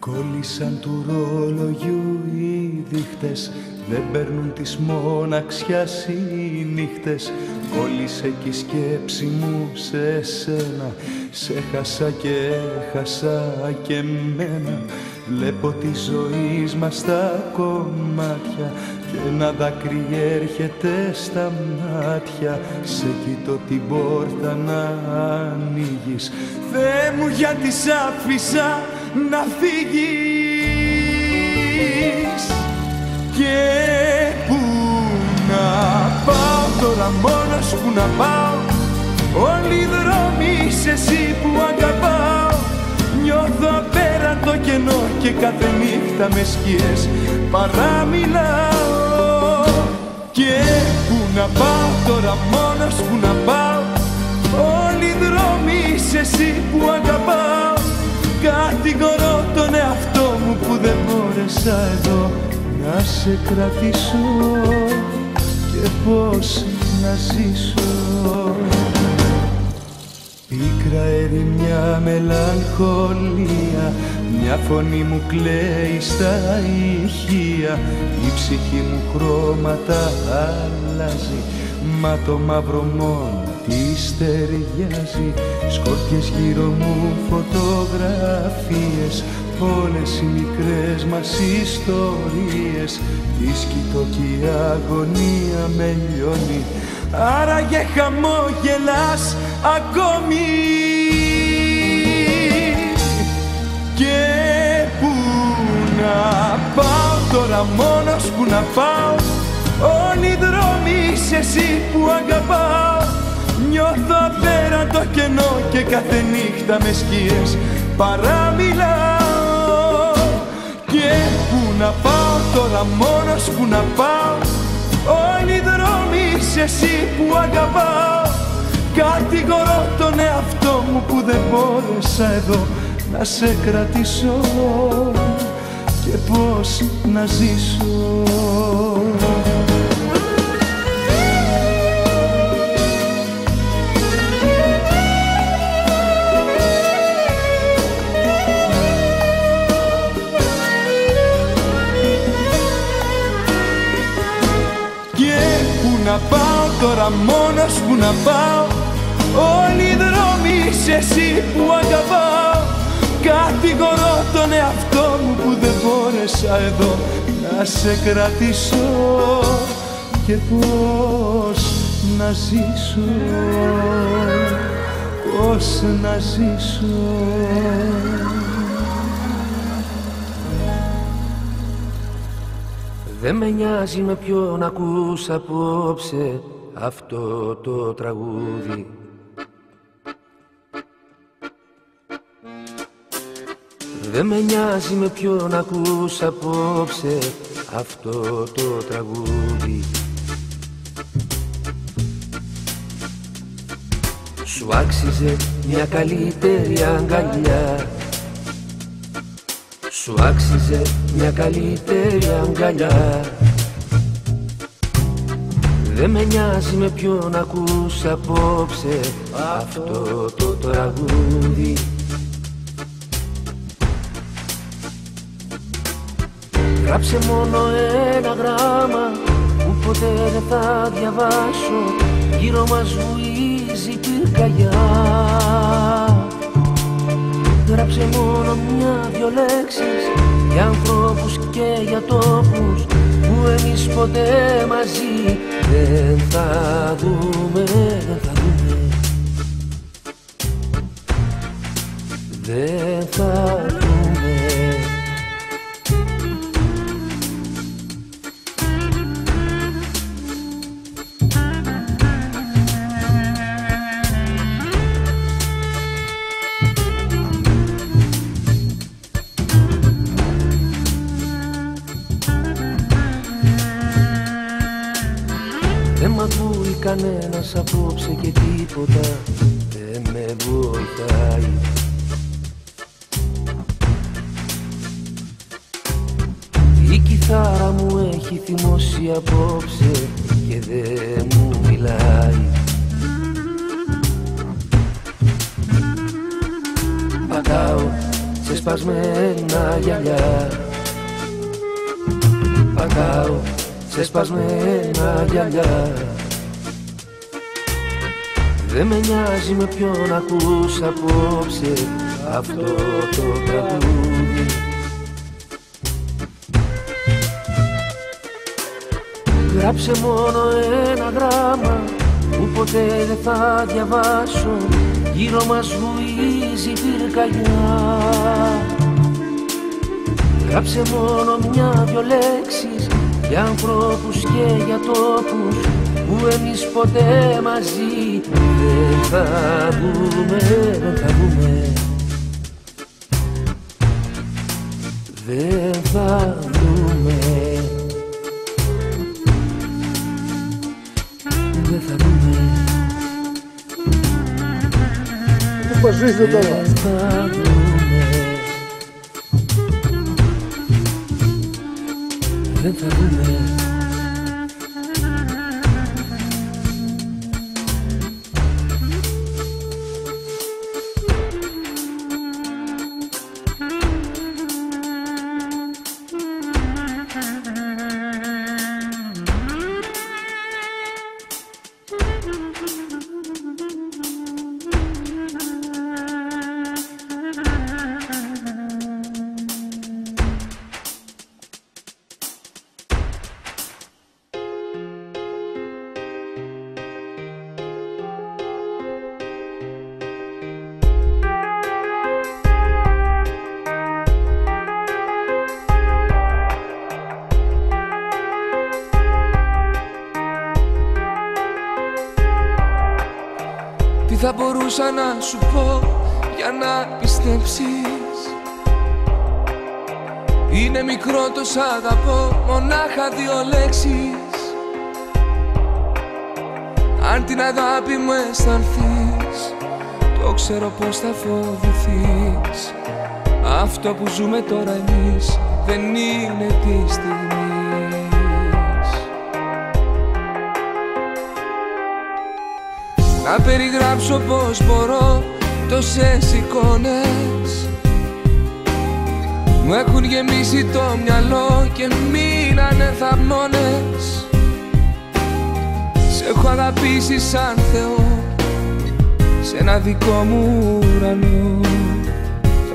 Κόλλησαν του ρολογιού οι δείχτες, δεν παίρνουν της μοναξιάς οι νύχτες. Κόλλησε κι η σκέψη μου σε σένα, σε χάσα και έχασα και εμένα. Βλέπω τη ζωή μας στα κομμάτια και ένα δάκρυ έρχεται στα μάτια. Σε κοιτώ την πόρτα να ανοίγεις, Θεέ μου γιατί σ' άφησα να φύγεις. Και πού να πάω τώρα, μόνος που να πάω, όλοι οι δρόμοι είσαι εσύ που αγαπάω. Νιώθω απέραντο κενό και κάθε νύχτα με σκιές παραμιλάω. Και πού να πάω τώρα, μόνος που να πάω, όλοι οι δρόμοι είσαι εσύ που αγαπάω. Κατηγορώ τον εαυτό μου που δεν μπόρεσα εδώ να σε κρατήσω και πώς να ζήσω. Πίκρα ερημιά μελαγχολία, μια φωνή μου κλαίει στα ηχεία. Η ψυχή μου χρώματα αλλάζει, μα το μαύρο μόνο της ταιριάζει. Σκόρπιες γύρω μου φωτογραφίες, όλες οι μικρές μας ιστορίες. Τις κοιτώ κι η αγωνία με λιώνει, άραγε χαμόγελας ακόμη. Και πού να πάω τώρα, μόνος που να πάω, όλοι οι δρόμοι είσαι εσύ που αγαπάω. Νιώθω απέραντο κενό και κάθε νύχτα με σκιές παραμιλάω. Και πού να πάω τώρα, μόνος που να πάω, όλοι οι δρόμοι είσαι εσύ που αγαπάω. Κατηγορώ τον εαυτό μου που δεν μπόρεσα εδώ να σε κρατήσω και πώς να ζήσω. Να πάω τώρα, μόνος που να πάω, όλοι οι δρόμοι είσαι εσύ που αγαπάω. Κατηγορώ τον εαυτό μου που δεν μπόρεσα εδώ να σε κρατήσω και πώς να ζήσω, πώς να ζήσω. Δεν με νοιάζει με ποιον ακούς απόψε αυτό το τραγούδι. Δεν με νοιάζει με ποιον ακούς απόψε αυτό το τραγούδι. Σου άξιζε μια καλύτερη αγκαλιά, σου άξιζε μια καλύτερη αγκαλιά. Δεν με νοιάζει με ποιον ακούς απόψε αυτό το τραγούδι. Γράψε μόνο ένα γράμμα που ποτέ δεν θα διαβάσω, γύρω μας βουίζει πυρκαγιά. Γράψε μόνο μια-δυο λέξεις για ανθρώπους και για τόπους που εμείς ποτέ μαζί δεν θα δούμε, δεν θα δούμε, δεν θα δούμε. Δεν μ' ακούει κανένας απόψε και τίποτα δεν με βοηθάει. Η κιθάρα μου έχει θυμώσει απόψε και δεν μου μιλάει. Πατάω σε σπασμένα γυαλιά. Πατάω σε σπασμένα γυαλιά. Δεν με νοιάζει με ποιον ακούς απόψε αυτό το τραγούδι. Γράψε μόνο ένα γράμμα που ποτέ δεν θα διαβάσω. Γύρω μας βουίζει πυρκαγιά. Γράψε μόνο μια-δυο λέξεις για ανθρώπους και για τόπους που εμείς ποτέ μαζί δεν θα βγούμε, δεν θα βγούμε, δεν θα βγούμε, δεν θα βγούμε, δεν θα βγούμε, δεν θα βγούμε. Τι θα μπορούσα να σου πω για να πιστέψεις? Είναι μικρό το σ' αγαπώ, μονάχα 2 λέξεις. Αν την αγάπη μου αισθανθείς, το ξέρω πως θα φοβηθείς. Αυτό που ζούμε τώρα εμείς δεν είναι τη στιγμή. Να περιγράψω πως μπορώ τόσες εικόνες μου έχουν γεμίσει το μυαλό και μείνανε θαμνώνες. Σ' έχω αγαπήσει σαν Θεό σε ένα δικό μου ουρανό.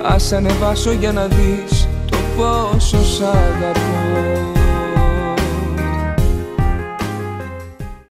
Θα σ' ανεβάσω για να δεις